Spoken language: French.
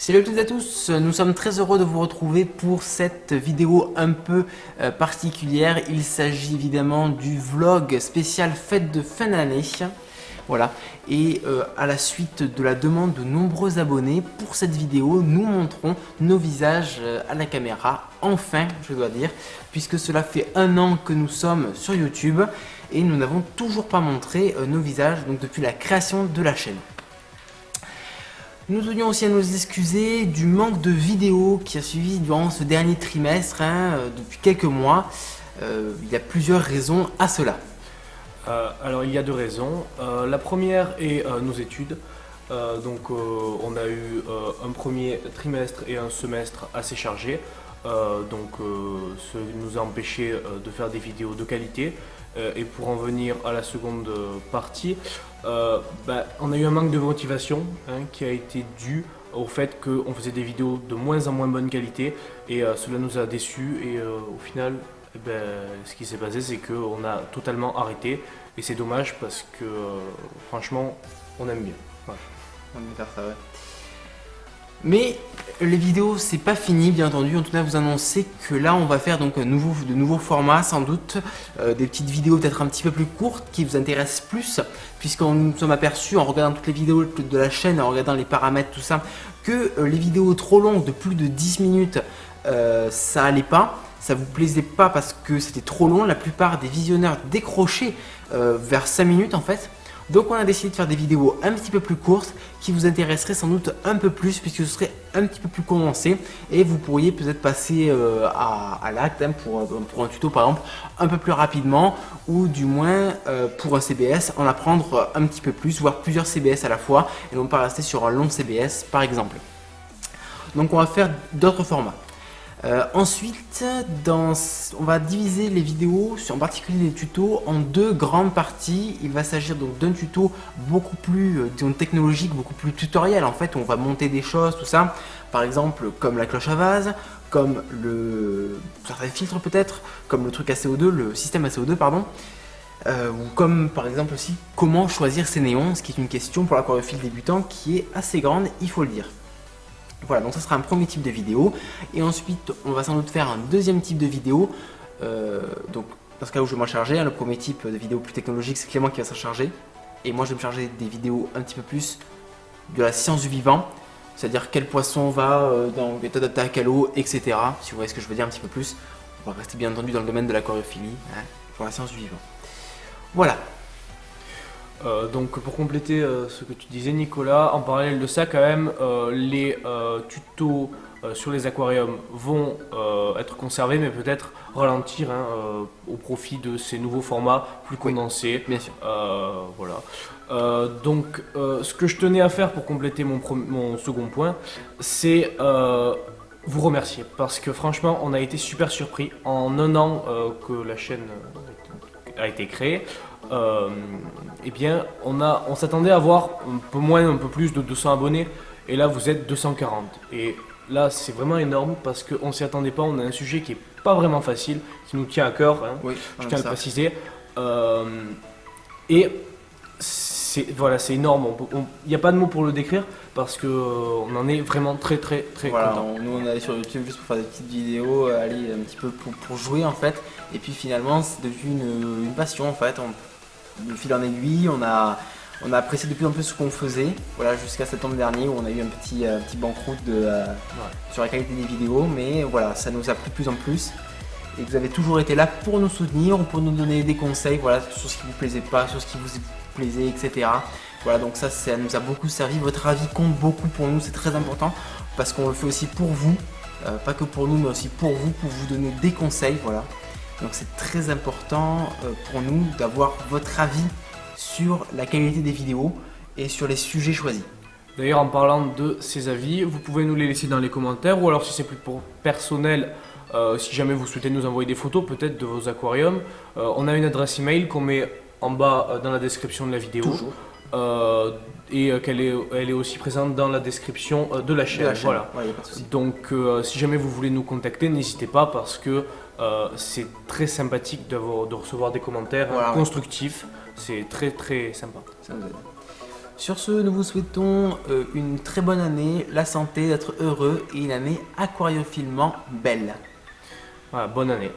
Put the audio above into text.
Salut à toutes et à tous, nous sommes très heureux de vous retrouver pour cette vidéo un peu particulière. Il s'agit évidemment du vlog spécial fête de fin d'année. Voilà, et à la suite de la demande de nombreux abonnés, pour cette vidéo, nous montrons nos visages à la caméra, enfin, je dois dire, puisque cela fait 1 an que nous sommes sur YouTube et nous n'avons toujours pas montré nos visages donc depuis la création de la chaîne. Nous tenions aussi à nous excuser du manque de vidéos qui a suivi durant ce dernier trimestre, depuis quelques mois. Il y a plusieurs raisons à cela. Alors il y a deux raisons. La première est nos études. On a eu un premier trimestre et un semestre assez chargés. Ce nous a empêché de faire des vidéos de qualité. Et pour en venir à la seconde partie, on a eu un manque de motivation qui a été dû au fait qu'on faisait des vidéos de moins en moins bonne qualité et cela nous a déçus et au final ce qui s'est passé c'est qu'on a totalement arrêté et c'est dommage parce que franchement on aime bien. Voilà. On va faire ça, ouais. Mais les vidéos c'est pas fini bien entendu, en tout cas vous annoncer que là on va faire donc de nouveaux formats sans doute, des petites vidéos peut-être un petit peu plus courtes qui vous intéressent plus, puisqu'on nous sommes aperçus en regardant toutes les vidéos de la chaîne, en regardant les paramètres tout ça, que les vidéos trop longues de plus de 10 minutes ça allait pas, ça vous plaisait pas parce que c'était trop long, la plupart des visionneurs décrochaient vers 5 minutes en fait. Donc on a décidé de faire des vidéos un petit peu plus courtes qui vous intéresseraient sans doute un peu plus puisque ce serait un petit peu plus condensé et vous pourriez peut-être passer à l'acte pour un tuto par exemple un peu plus rapidement ou du moins pour un CBS en apprendre un petit peu plus, voire plusieurs CBS à la fois et non pas rester sur un long CBS par exemple. Donc on va faire d'autres formats. Ensuite, on va diviser les vidéos, en particulier les tutos, en deux grandes parties. Il va s'agir donc d'un tuto beaucoup plus technologique, beaucoup plus tutoriel en fait, où on va monter des choses, tout ça. Par exemple, comme la cloche à vase, comme certains filtres peut-être, comme le truc ACO2, le système ACO2 pardon. Ou comme par exemple aussi comment choisir ses néons, ce qui est une question pour l'aquariophile débutant qui est assez grande, il faut le dire. Voilà, donc ça sera un premier type de vidéo et ensuite on va sans doute faire un deuxième type de vidéo. Donc dans ce cas où je vais m'en charger, le premier type de vidéo plus technologique c'est Clément qui va s'en charger et moi je vais me charger des vidéos un petit peu plus de la science du vivant, c'est-à-dire quel poisson va dans l'état d'attaque à l'eau, etc. Si vous voyez ce que je veux dire un petit peu plus, on va rester bien entendu dans le domaine de l'aquariophilie, pour la science du vivant. Voilà. Donc pour compléter ce que tu disais Nicolas, en parallèle de ça quand même, les tutos sur les aquariums vont être conservés mais peut-être ralentir au profit de ces nouveaux formats plus condensés. Bien sûr. Voilà. Ce que je tenais à faire pour compléter mon second point, c'est vous remercier parce que franchement on a été super surpris en 1 an que la chaîne a été créée. On s'attendait à avoir un peu plus de 200 abonnés et là vous êtes 240 et là c'est vraiment énorme parce qu'on s'y attendait pas, on a un sujet qui est pas vraiment facile, qui nous tient à cœur, Oui, je tiens à le préciser et c'est énorme, il n'y a pas de mots pour le décrire parce qu'on en est vraiment très voilà, content. nous on est allé sur YouTube juste pour faire des petites vidéos, aller un petit peu pour jouer en fait, et puis finalement c'est devenu une passion en fait. De fil en aiguille, on a apprécié de plus en plus ce qu'on faisait, voilà, jusqu'à septembre dernier où on a eu un petit banqueroute sur la qualité des vidéos, mais voilà, ça nous a plu de plus en plus et vous avez toujours été là pour nous soutenir ou pour nous donner des conseils, voilà, sur ce qui vous plaisait pas, sur ce qui vous plaisait, etc. Voilà, donc ça nous a beaucoup servi, votre avis compte beaucoup pour nous, c'est très important parce qu'on le fait aussi pour vous, pas que pour nous mais aussi pour vous donner des conseils, voilà. Donc c'est très important pour nous d'avoir votre avis sur la qualité des vidéos et sur les sujets choisis. D'ailleurs, en parlant de ces avis, vous pouvez nous les laisser dans les commentaires ou alors si c'est plus personnel, si jamais vous souhaitez nous envoyer des photos peut-être de vos aquariums, on a une adresse email qu'on met en bas dans la description de la vidéo. Toujours. Elle est aussi présente dans la description de la chaîne. Voilà. Ouais, y a pas de souci. Donc si jamais vous voulez nous contacter, n'hésitez pas parce que c'est très sympathique de recevoir des commentaires constructifs. C'est très sympa. Ça nous aide. Sur ce, nous vous souhaitons une très bonne année, la santé, d'être heureux et une année aquariophilement belle. Voilà, bonne année.